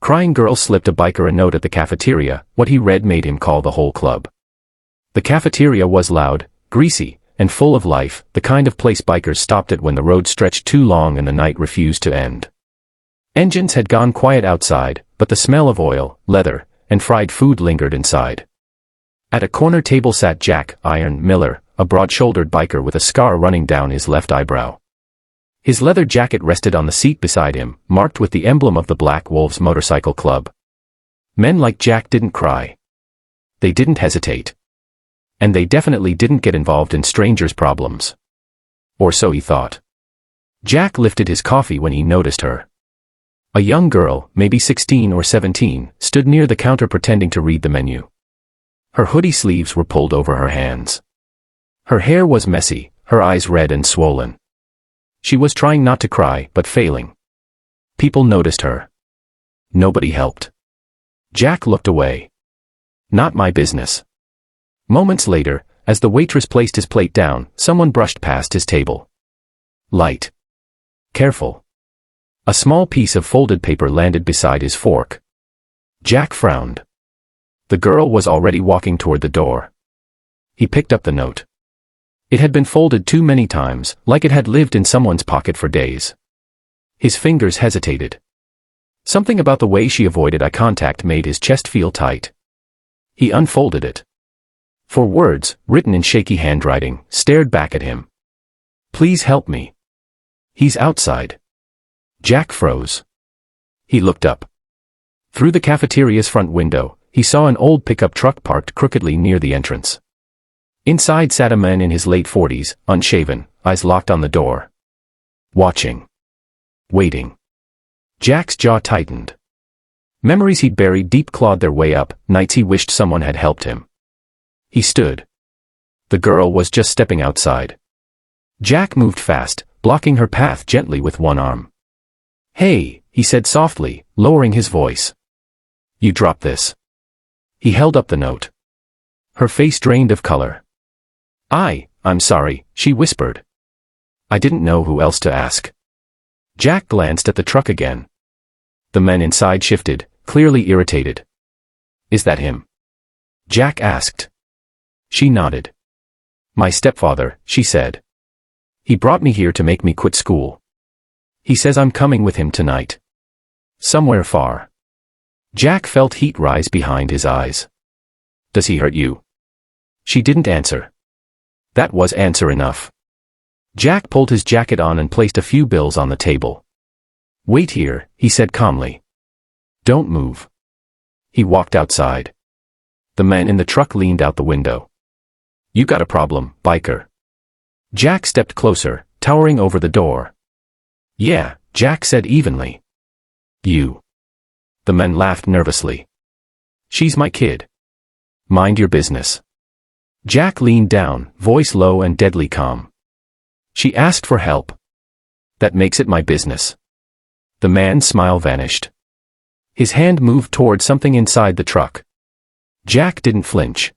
Crying girl slipped a biker a note at the cafeteria. What he read made him call the whole club. The cafeteria was loud, greasy, and full of life, the kind of place bikers stopped at when the road stretched too long and the night refused to end. Engines had gone quiet outside, but the smell of oil, leather, and fried food lingered inside. At a corner table sat Jack Miller, a broad-shouldered biker with a scar running down his left eyebrow. His leather jacket rested on the seat beside him, marked with the emblem of the Black Wolves Motorcycle Club. Men like Jack didn't cry. They didn't hesitate. And they definitely didn't get involved in strangers' problems. Or so he thought. Jack lifted his coffee when he noticed her. A young girl, maybe 16 or 17, stood near the counter pretending to read the menu. Her hoodie sleeves were pulled over her hands. Her hair was messy, her eyes red and swollen. She was trying not to cry, but failing. People noticed her. Nobody helped. Jack looked away. Not my business. Moments later, as the waitress placed his plate down, someone brushed past his table. Light. Careful. A small piece of folded paper landed beside his fork. Jack frowned. The girl was already walking toward the door. He picked up the note. It had been folded too many times, like it had lived in someone's pocket for days. His fingers hesitated. Something about the way she avoided eye contact made his chest feel tight. He unfolded it. 4 words, written in shaky handwriting, stared back at him. Please help me. He's outside. Jack froze. He looked up. Through the cafeteria's front window, he saw an old pickup truck parked crookedly near the entrance. Inside sat a man in his late 40s, unshaven, eyes locked on the door. Watching. Waiting. Jack's jaw tightened. Memories he'd buried deep clawed their way up, nights he wished someone had helped him. He stood. The girl was just stepping outside. Jack moved fast, blocking her path gently with one arm. Hey, he said softly, lowering his voice. You dropped this. He held up the note. Her face drained of color. I'm sorry, she whispered. I didn't know who else to ask. Jack glanced at the truck again. The men inside shifted, clearly irritated. Is that him? Jack asked. She nodded. My stepfather, she said. He brought me here to make me quit school. He says I'm coming with him tonight. Somewhere far. Jack felt heat rise behind his eyes. Does he hurt you? She didn't answer. That was answer enough. Jack pulled his jacket on and placed a few bills on the table. Wait here, he said calmly. Don't move. He walked outside. The man in the truck leaned out the window. You got a problem, biker. Jack stepped closer, towering over the door. Yeah, Jack said evenly. You. The men laughed nervously. She's my kid. Mind your business. Jack leaned down, voice low and deadly calm. She asked for help. That makes it my business. The man's smile vanished. His hand moved toward something inside the truck. Jack didn't flinch.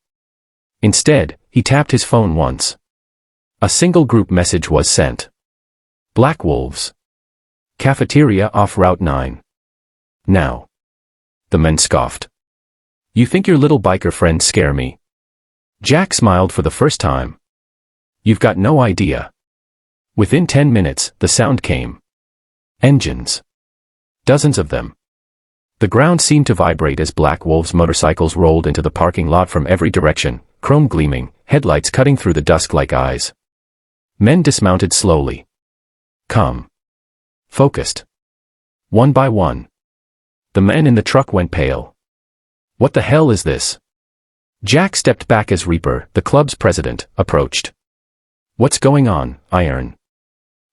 Instead, he tapped his phone once. A single group message was sent. Black Wolves. Cafeteria off Route 9. Now. The men scoffed. You think your little biker friends scare me? Jack smiled for the first time. You've got no idea. Within 10 minutes, the sound came. Engines. Dozens of them. The ground seemed to vibrate as Black Wolves motorcycles rolled into the parking lot from every direction, chrome gleaming, headlights cutting through the dusk like eyes. Men dismounted slowly. Calm. Focused. One by one. The men in the truck went pale. What the hell is this? Jack stepped back as Reaper, the club's president, approached. What's going on, Iron?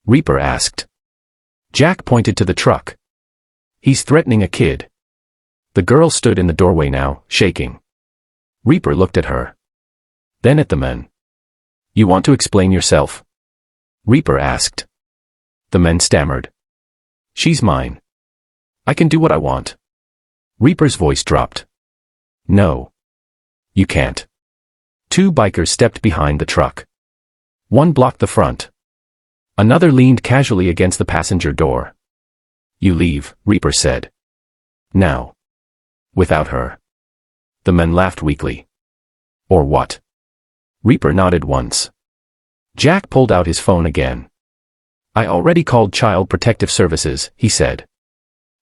Reaper asked. Jack pointed to the truck. He's threatening a kid. The girl stood in the doorway now, shaking. Reaper looked at her. Then at the men. You want to explain yourself? Reaper asked. The men stammered. She's mine. I can do what I want. Reaper's voice dropped. No. You can't. 2 bikers stepped behind the truck. One blocked the front. Another leaned casually against the passenger door. You leave, Reaper said. Now. Without her. The men laughed weakly. Or what? Reaper nodded once. Jack pulled out his phone again. I already called Child Protective Services, he said.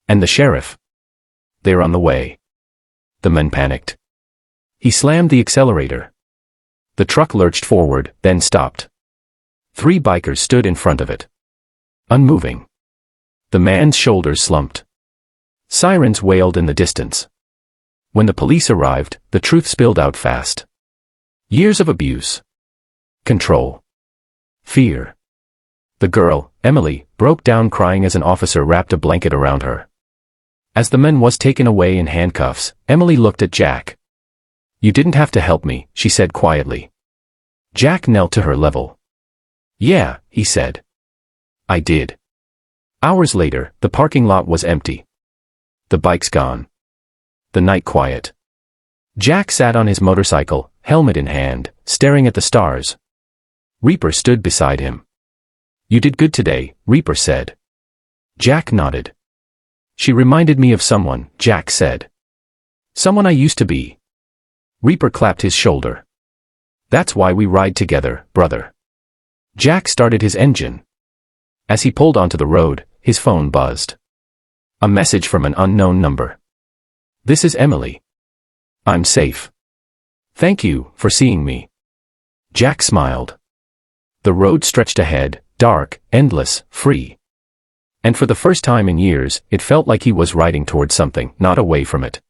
And the sheriff? They're on the way. The men panicked. He slammed the accelerator. The truck lurched forward, then stopped. 3 bikers stood in front of it. Unmoving. The man's shoulders slumped. Sirens wailed in the distance. When the police arrived, the truth spilled out fast. Years of abuse. Control. Fear. The girl, Emily, broke down crying as an officer wrapped a blanket around her. As the man was taken away in handcuffs, Emily looked at Jack. You didn't have to help me, she said quietly. Jack knelt to her level. Yeah, he said. I did. Hours later, the parking lot was empty. The bikes gone. The night quiet. Jack sat on his motorcycle, helmet in hand, staring at the stars. Reaper stood beside him. You did good today, Reaper said. Jack nodded. She reminded me of someone, Jack said. Someone I used to be. Reaper clapped his shoulder. That's why we ride together, brother. Jack started his engine. As he pulled onto the road, his phone buzzed. A message from an unknown number. This is Emily. I'm safe. Thank you for seeing me. Jack smiled. The road stretched ahead, dark, endless, free. And for the first time in years, it felt like he was riding toward something, not away from it.